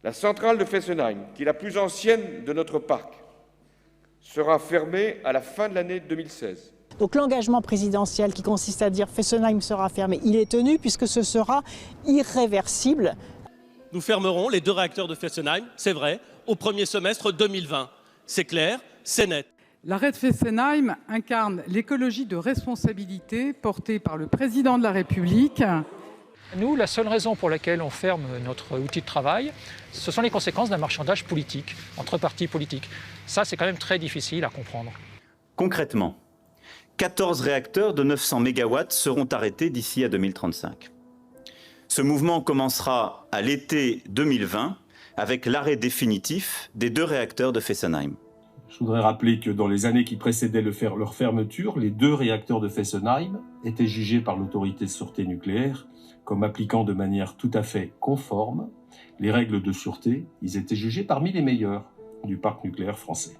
La centrale de Fessenheim, qui est la plus ancienne de notre parc, sera fermée à la fin de l'année 2016. Donc l'engagement présidentiel qui consiste à dire Fessenheim sera fermé, il est tenu puisque ce sera irréversible. Nous fermerons les 2 réacteurs de Fessenheim, c'est vrai, au premier semestre 2020. C'est clair, c'est net. L'arrêt de Fessenheim incarne l'écologie de responsabilité portée par le président de la République. Nous, la seule raison pour laquelle on ferme notre outil de travail, ce sont les conséquences d'un marchandage politique, entre partis politiques. Ça, c'est quand même très difficile à comprendre. Concrètement, 14 réacteurs de 900 MW seront arrêtés d'ici à 2035. Ce mouvement commencera à l'été 2020 avec l'arrêt définitif des 2 réacteurs de Fessenheim. Je voudrais rappeler que dans les années qui précédaient leur fermeture, les 2 réacteurs de Fessenheim étaient jugés par l'autorité de sûreté nucléaire comme appliquant de manière tout à fait conforme les règles de sûreté. Ils étaient jugés parmi les meilleurs du parc nucléaire français.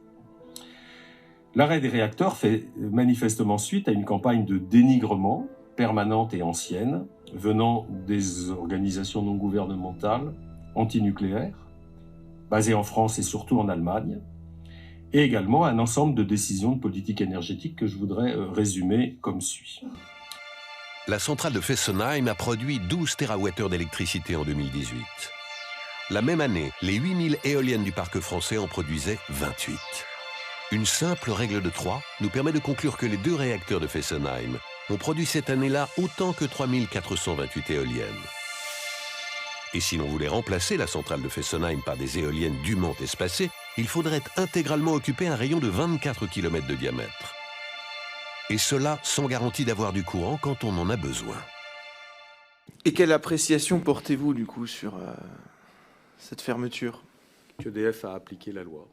L'arrêt des réacteurs fait manifestement suite à une campagne de dénigrement permanente et ancienne venant des organisations non gouvernementales antinucléaires, basées en France et surtout en Allemagne, et également un ensemble de décisions de politique énergétique que je voudrais résumer comme suit. La centrale de Fessenheim a produit 12 TWh d'électricité en 2018. La même année, les 8000 éoliennes du parc français en produisaient 28. Une simple règle de 3 nous permet de conclure que les 2 réacteurs de Fessenheim ont produit cette année-là autant que 3428 éoliennes. Et si l'on voulait remplacer la centrale de Fessenheim par des éoliennes dûment espacées, il faudrait intégralement occuper un rayon de 24 km de diamètre. Et cela sans garantie d'avoir du courant quand on en a besoin. Et quelle appréciation portez-vous du coup sur cette fermeture ? Qu'EDF a appliqué la loi.